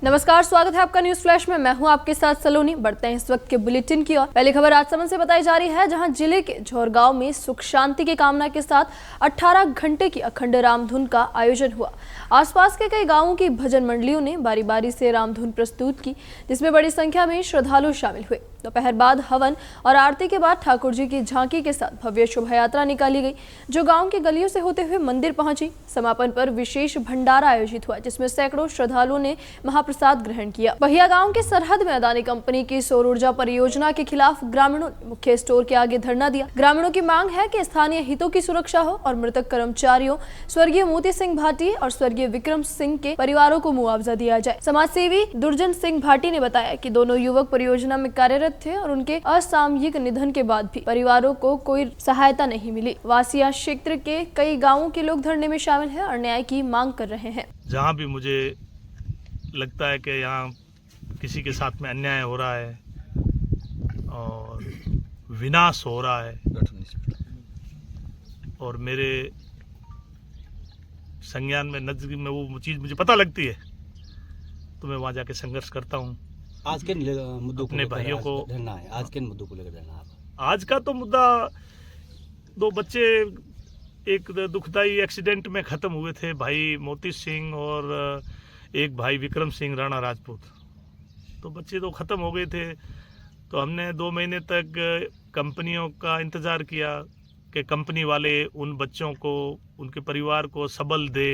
नमस्कार, स्वागत है आपका न्यूज फ्लैश में। मैं हूं आपके साथ सलोनी। बढ़ते हैं इस वक्त के बुलेटिन की ओर। पहली खबर राजसमंद से बताई जा रही है, जहां जिले के झोरगांव में सुख शांति की कामना के साथ 18 घंटे की अखंड रामधुन का आयोजन हुआ। आसपास के कई गांवों की भजन मंडलियों ने बारी बारी से रामधुन प्रस्तुत की, जिसमें बड़ी संख्या में श्रद्धालु शामिल हुए। दोपहर बाद हवन और आरती के बाद ठाकुर जी की झांकी के साथ भव्य शोभा यात्रा निकाली गई, जो गांव की गलियों से होते हुए मंदिर पहुंची। समापन पर विशेष भंडारा आयोजित हुआ, जिसमें सैकड़ों श्रद्धालुओं ने महाप्रसाद ग्रहण किया। बहिया गांव के सरहद में अदानी कंपनी की सौर ऊर्जा परियोजना के खिलाफ ग्रामीणों ने मुख्य स्टोर के आगे धरना दिया। ग्रामीणों की मांग है कि स्थानीय हितों की सुरक्षा हो और मृतक कर्मचारियों स्वर्गीय मोती सिंह भाटी और स्वर्गीय विक्रम सिंह के परिवारों को मुआवजा दिया जाए। समाज सेवी दुर्जन सिंह भाटी ने बताया कि दोनों युवक परियोजना में कार्यरत थे और उनके असामयिक निधन के बाद भी परिवारों को कोई सहायता नहीं मिली। वासिया क्षेत्र के कई गांवों के लोग धरने में शामिल हैं और न्याय की मांग कर रहे हैं। जहां भी मुझे लगता है कि यहाँ किसी के साथ में अन्याय हो रहा है और विनाश हो रहा है और मेरे संज्ञान में नजदीक में वो चीज़ मुझे पता लगती है, तो मैं वहाँ जाके संघर्ष करता हूँ। आज के मुद्दों अपने भाइयों को धरना है, आज के मुद्दों को लेकर धरना है। आज का तो मुद्दा, दो बच्चे एक दुखदाई एक्सीडेंट में ख़त्म हुए थे, भाई मोती सिंह और एक भाई विक्रम सिंह राणा राजपूत। तो बच्चे तो ख़त्म हो गए थे, तो हमने 2 महीने तक कंपनियों का इंतज़ार किया कि कंपनी वाले उन बच्चों को, उनके परिवार को सबल दे,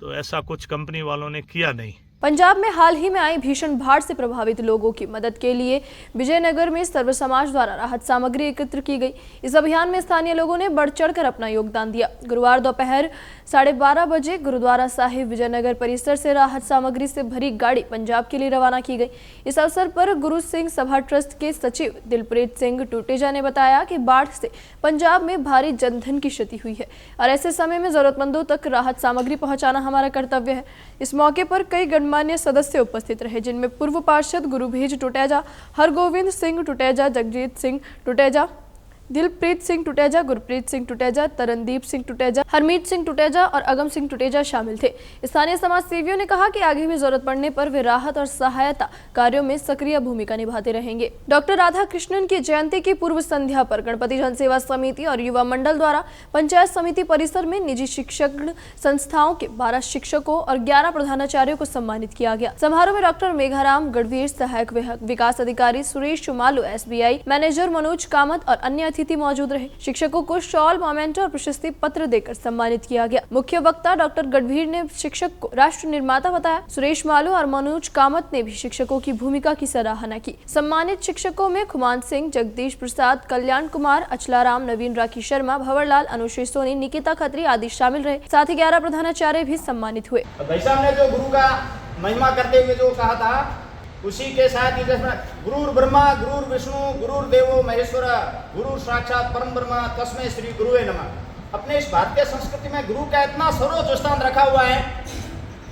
तो ऐसा कुछ कंपनी वालों ने किया नहीं। पंजाब में हाल ही में आई भीषण बाढ़ से प्रभावित लोगों की मदद के लिए विजयनगर में सर्व समाज द्वारा राहत सामग्री एकत्र की गई। इस अभियान में स्थानीय लोगों ने बढ़ चढ़कर अपना योगदान दिया। गुरुवार दोपहर 12:30 बजे गुरुद्वारा साहिब विजयनगर परिसर से राहत सामग्री से भरी गाड़ी पंजाब के लिए रवाना की गई। इस अवसर पर गुरु सिंह सभा ट्रस्ट के सचिव दिलप्रीत सिंह टुटेजा ने बताया कि बाढ़ से पंजाब में भारी जनधन की क्षति हुई है और ऐसे समय में जरूरतमंदों तक राहत सामग्री पहुँचाना हमारा कर्तव्य है। इस मौके पर कई गणमान्य सदस्य उपस्थित रहे, जिनमें पूर्व पार्षद गुरुभेज टुटेजा, हरगोविंद सिंह टुटेजा, जगजीत सिंह टुटेजा, दिलप्रीत सिंह टुटेजा, गुरप्रीत सिंह टुटेजा, तरनदीप सिंह टुटेजा, हरमीत सिंह टुटेजा और अगम सिंह टुटेजा शामिल थे। स्थानीय समाज सेवियों ने कहा कि आगे भी जरूरत पड़ने पर वे राहत और सहायता कार्यों में सक्रिय भूमिका निभाते रहेंगे। डॉक्टर राधा कृष्णन की जयंती की पूर्व संध्या पर गणपति जनसेवा समिति और युवा मंडल द्वारा पंचायत समिति परिसर में निजी शिक्षण संस्थाओं के 12 शिक्षकों और 11 प्रधानाचार्यों को सम्मानित किया गया। समारोह में डॉक्टर मेघाराम गढ़वीर, सहायक विकास अधिकारी सुरेश शुमालू, SBI मैनेजर मनोज कामत और अन्य अतिथि मौजूद रहे। शिक्षकों को शॉल, मोमेंटो और प्रशस्ति पत्र देकर सम्मानित किया गया। मुख्य वक्ता डॉक्टर गढ़वीर ने शिक्षक को राष्ट्र निर्माता बताया। सुरेश मालू और मनोज कामत ने भी शिक्षकों की भूमिका की सराहना की। सम्मानित शिक्षकों में खुमान सिंह, जगदीश प्रसाद, कल्याण कुमार, अचलाराम, नवीन राखी शर्मा, भंवरलाल, अनुश्री सोनी, निकिता खत्री आदि शामिल रहे। साथ ही 11 प्रधानाचार्य भी सम्मानित हुए। भाई साहब ने जो गुरु का महिमा करते हुए जो कहा था, उसी के साथ ही गुरुर ब्रह्मा गुरुर विष्णु गुरुर देवो महेश्वर गुरु साक्षात परम ब्रह्म तस्मै श्री गुरुवे नमः। अपने इस भारतीय संस्कृति में गुरु का इतना सर्वोच्च स्थान रखा हुआ है।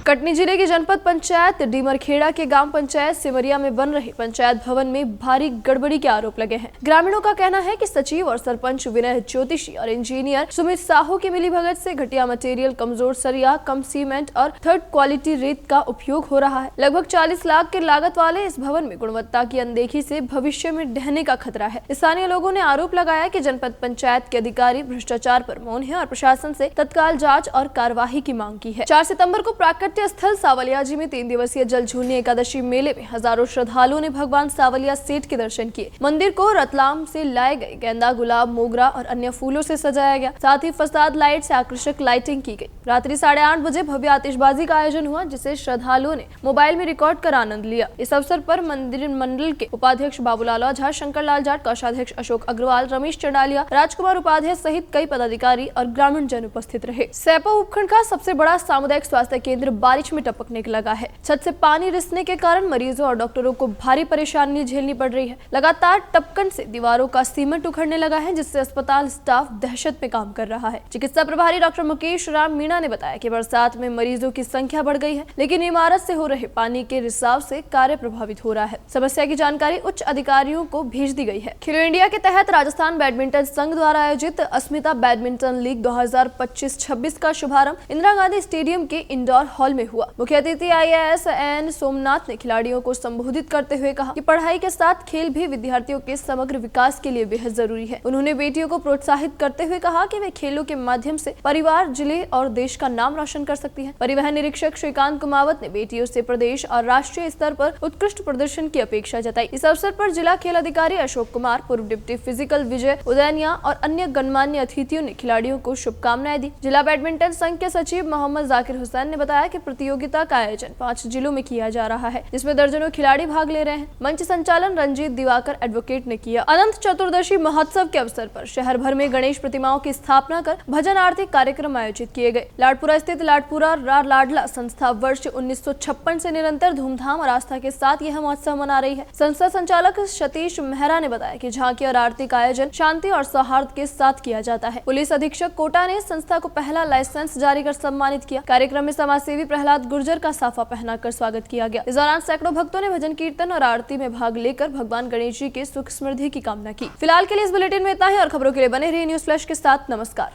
कटनी जिले की जनपद पंचायत डीमरखेड़ा के ग्राम पंचायत सिमरिया में बन रहे पंचायत भवन में भारी गड़बड़ी के आरोप लगे हैं। ग्रामीणों का कहना है कि सचिव और सरपंच विनय ज्योतिषी और इंजीनियर सुमित साहू की मिलीभगत से घटिया मटेरियल, कमजोर सरिया, कम सीमेंट और थर्ड क्वालिटी रेत का उपयोग हो रहा है। लगभग 40 लाख के लागत वाले इस भवन में गुणवत्ता की अनदेखी से भविष्य में ढहने का खतरा है। स्थानीय लोगों ने आरोप लगाया कि जनपद पंचायत के अधिकारी भ्रष्टाचार पर मौन है और प्रशासन से तत्काल जाँच और कार्यवाही की मांग की है। 4 सितम्बर को प्राकृतिक स्थल सावलियाजी में 3 दिवसीय जलझूलनी एकादशी मेले में हजारों श्रद्धालुओं ने भगवान सावलिया सेठ के दर्शन किए। मंदिर को रतलाम से लाए गए गेंदा, गुलाब, मोगरा और अन्य फूलों से सजाया गया। साथ ही फसाद लाइट से आकर्षक लाइटिंग की गई। रात्रि 8:30 बजे भव्य आतिशबाजी का आयोजन हुआ, जिसे श्रद्धालुओं ने मोबाइल में रिकॉर्ड कर आनंद लिया। इस अवसर पर मंदिर मंडल के उपाध्यक्ष बाबूलाल ओझा, शंकर लाल जाट, कोषाध्यक्ष अशोक अग्रवाल, रमेश चंडालिया, राजकुमार उपाध्याय सहित कई पदाधिकारी और ग्रामीण जन उपस्थित रहे। सैपो उपखंड का सबसे बड़ा सामुदायिक स्वास्थ्य केंद्र बारिश में टपकने लगा है। छत से पानी रिसने के कारण मरीजों और डॉक्टरों को भारी परेशानी झेलनी पड़ रही है। लगातार टपकन से दीवारों का सीमेंट उखड़ने लगा है, जिससे अस्पताल स्टाफ दहशत में काम कर रहा है। चिकित्सा प्रभारी डॉक्टर मुकेश राम मीणा ने बताया कि बरसात में मरीजों की संख्या बढ़ गई है, लेकिन इमारत से हो रहे पानी के रिसाव से कार्य प्रभावित हो रहा है। समस्या की जानकारी उच्च अधिकारियों को भेज दी गई है। खेलो इंडिया के तहत राजस्थान बैडमिंटन संघ द्वारा आयोजित अस्मिता बैडमिंटन लीग 2025-26 का शुभारंभ इंदिरा गांधी स्टेडियम के इंडोर हॉल माहौल में हुआ। मुख्य अतिथि IAS एन सोमनाथ ने खिलाड़ियों को संबोधित करते हुए कहा कि पढ़ाई के साथ खेल भी विद्यार्थियों के समग्र विकास के लिए बेहद जरूरी है। उन्होंने बेटियों को प्रोत्साहित करते हुए कहा कि वे खेलों के माध्यम से परिवार, जिले और देश का नाम रोशन कर सकती हैं। परिवहन निरीक्षक श्रीकांत कुमावत ने बेटियों से प्रदेश और राष्ट्रीय स्तर पर उत्कृष्ट प्रदर्शन की अपेक्षा जताई। इस अवसर पर जिला खेल अधिकारी अशोक कुमार, पूर्व डिप्टी फिजिकल विजय उदयनिया और अन्य गणमान्य अतिथियों ने खिलाड़ियों को शुभकामनाएं दी। जिला बैडमिंटन संघ के सचिव मोहम्मद जाकिर हुसैन ने बताया कि प्रतियोगिता का आयोजन 5 जिलों में किया जा रहा है, जिसमें दर्जनों खिलाड़ी भाग ले रहे हैं। मंच संचालन रंजीत दिवाकर एडवोकेट ने किया। अनंत चतुर्दशी महोत्सव के अवसर पर शहर भर में गणेश प्रतिमाओं की स्थापना कर भजन आरती कार्यक्रम आयोजित किए गए। लाडपुरा स्थित लाडपुरा लाडला संस्था वर्ष 1956 से निरंतर धूमधाम और आस्था के साथ यह महोत्सव मना रही है। संस्था संचालक सतीश मेहरा ने बताया कि झांकी और आरती का आयोजन शांति और सौहार्द के साथ किया जाता है। पुलिस अधीक्षक कोटा ने संस्था को पहला लाइसेंस जारी कर सम्मानित किया। कार्यक्रम में समाजसेवी प्रहलाद गुर्जर का साफा पहनाकर स्वागत किया गया। इस दौरान सैकड़ों भक्तों ने भजन कीर्तन और आरती में भाग लेकर भगवान गणेश जी के सुख समृद्धि की कामना की। फिलहाल के लिए इस बुलेटिन में इतना ही और खबरों के लिए बने रहिए न्यूज़ फ्लैश के साथ। नमस्कार।